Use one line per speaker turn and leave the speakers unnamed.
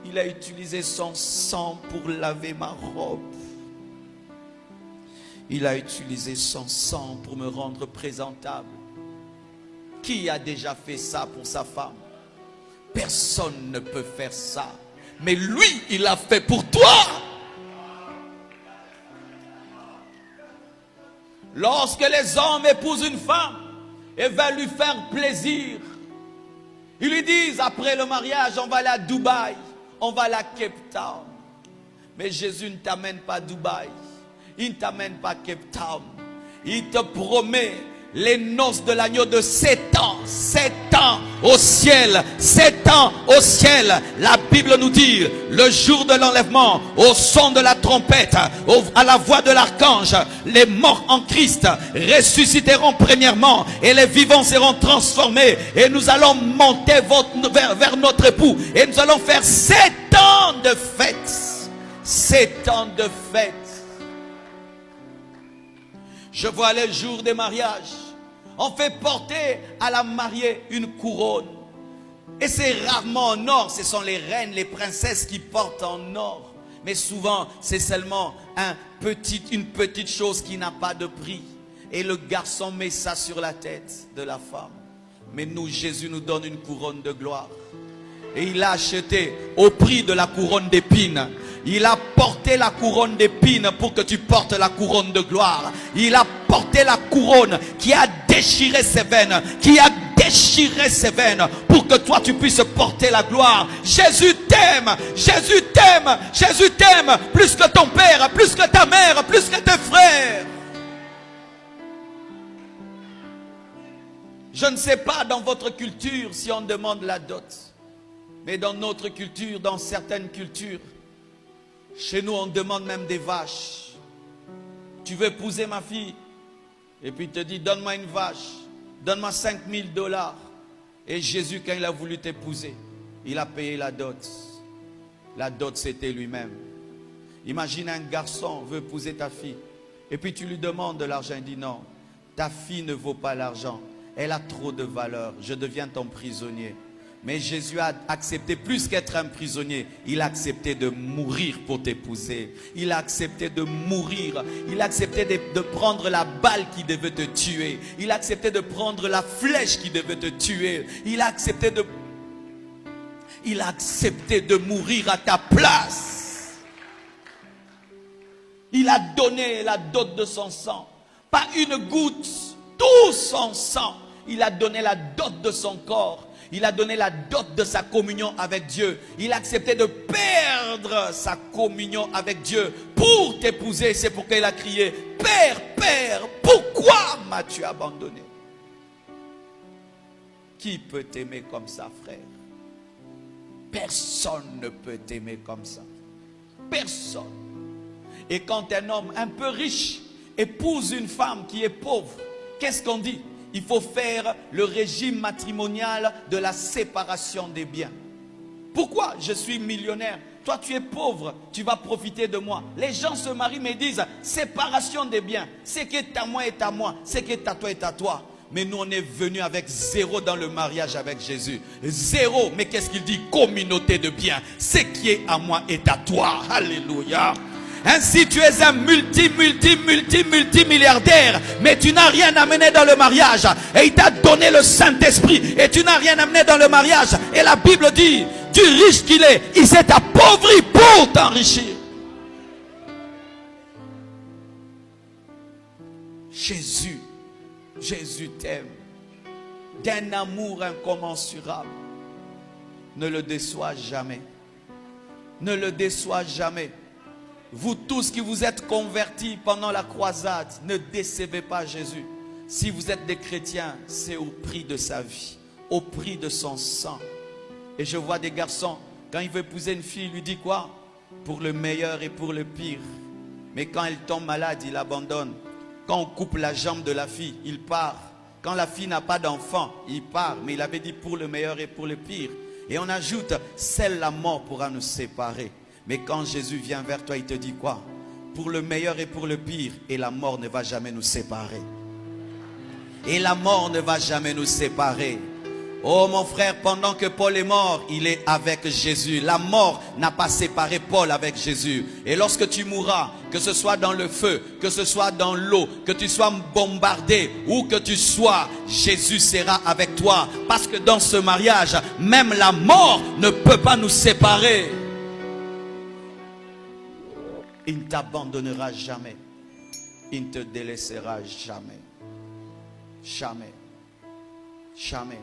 Il a utilisé son sang pour laver ma robe. Il a utilisé son sang pour me rendre présentable. Qui a déjà fait ça pour sa femme? Personne ne peut faire ça. Mais lui, il l'a fait pour toi. Lorsque les hommes épousent une femme et veulent lui faire plaisir, ils lui disent après le mariage, on va aller à Dubaï, on va aller à Cape Town. Mais Jésus ne t'amène pas à Dubaï, il ne t'amène pas à Cape Town. Il te promet les noces de l'agneau de 7 ans au ciel, 7 ans au ciel. La Bible nous dit, le jour de l'enlèvement, au son de la trompette, à la voix de l'archange, les morts en Christ ressusciteront premièrement et les vivants seront transformés. Et nous allons monter vers notre époux et nous allons faire 7 ans de fête. 7 ans de fête. Je vois les jours des mariages. On fait porter à la mariée une couronne. Et c'est rarement en or. Ce sont les reines, les princesses qui portent en or. Mais souvent, c'est seulement une petite chose qui n'a pas de prix. Et le garçon met ça sur la tête de la femme. Mais nous, Jésus nous donne une couronne de gloire. Et il a acheté au prix de la couronne d'épines. Il a porté la couronne d'épines pour que tu portes la couronne de gloire. Il a porté la couronne qui a déchiré ses veines, pour que toi tu puisses porter la gloire. Jésus t'aime, Jésus t'aime, Jésus t'aime plus que ton père, plus que ta mère, plus que tes frères. Je ne sais pas dans votre culture si on demande la dot. Mais dans notre culture, dans certaines cultures, chez nous, on demande même des vaches. Tu veux épouser ma fille? Et puis il te dit, donne-moi une vache. Donne-moi $5,000. Et Jésus, quand il a voulu t'épouser, il a payé la dot. La dot, c'était lui-même. Imagine un garçon veut épouser ta fille. Et puis tu lui demandes de l'argent. Il dit, non, ta fille ne vaut pas l'argent. Elle a trop de valeur. Je deviens ton prisonnier. Mais Jésus a accepté plus qu'être un prisonnier. Il a accepté de mourir pour t'épouser. Il a accepté de mourir. Il a accepté de prendre la balle qui devait te tuer. Il a accepté de prendre la flèche qui devait te tuer. Il a accepté de mourir à ta place. Il a donné la dot de son sang. Pas une goutte, tout son sang. Il a donné la dot de son corps. Il a donné la dot de sa communion avec Dieu. Il a accepté de perdre sa communion avec Dieu pour t'épouser. C'est pourquoi il a crié, Père, Père, pourquoi m'as-tu abandonné? Qui peut t'aimer comme ça, frère? Personne ne peut t'aimer comme ça. Personne. Et quand un homme un peu riche épouse une femme qui est pauvre, qu'est-ce qu'on dit? Il faut faire le régime matrimonial de la séparation des biens. Pourquoi? Je suis millionnaire. Toi, tu es pauvre. Tu vas profiter de moi. Les gens se marient mais disent séparation des biens. Ce qui est à moi est à moi. Ce qui est à toi est à toi. Mais nous, on est venus avec 0 dans le mariage avec Jésus. 0. Mais qu'est-ce qu'il dit? Communauté de biens. Ce qui est à moi est à toi. Alléluia. Ainsi tu es un multimilliardaire, mais tu n'as rien amené dans le mariage. Et il t'a donné le Saint-Esprit et tu n'as rien amené dans le mariage. Et la Bible dit, du riche qu'il est, il s'est appauvri pour t'enrichir. Jésus t'aime d'un amour incommensurable. Ne le déçois jamais. Ne le déçois jamais. Vous tous qui vous êtes convertis pendant la croisade, ne décevez pas Jésus. Si vous êtes des chrétiens, c'est au prix de sa vie, au prix de son sang. Et je vois des garçons, quand il veut épouser une fille, il lui dit quoi? Pour le meilleur et pour le pire. Mais quand elle tombe malade, il abandonne. Quand on coupe la jambe de la fille, il part. Quand la fille n'a pas d'enfant, il part. Mais il avait dit pour le meilleur et pour le pire. Et on ajoute, seule la mort pourra nous séparer. Mais quand Jésus vient vers toi, il te dit quoi? Pour le meilleur et pour le pire. Et la mort ne va jamais nous séparer. Et la mort ne va jamais nous séparer. Oh mon frère, pendant que Paul est mort, il est avec Jésus. La mort n'a pas séparé Paul avec Jésus. Et lorsque tu mourras, que ce soit dans le feu, que ce soit dans l'eau, que tu sois bombardé, où que tu sois, Jésus sera avec toi. Parce que dans ce mariage, même la mort ne peut pas nous séparer. Il ne t'abandonnera jamais. Il ne te délaissera jamais. Jamais. Jamais.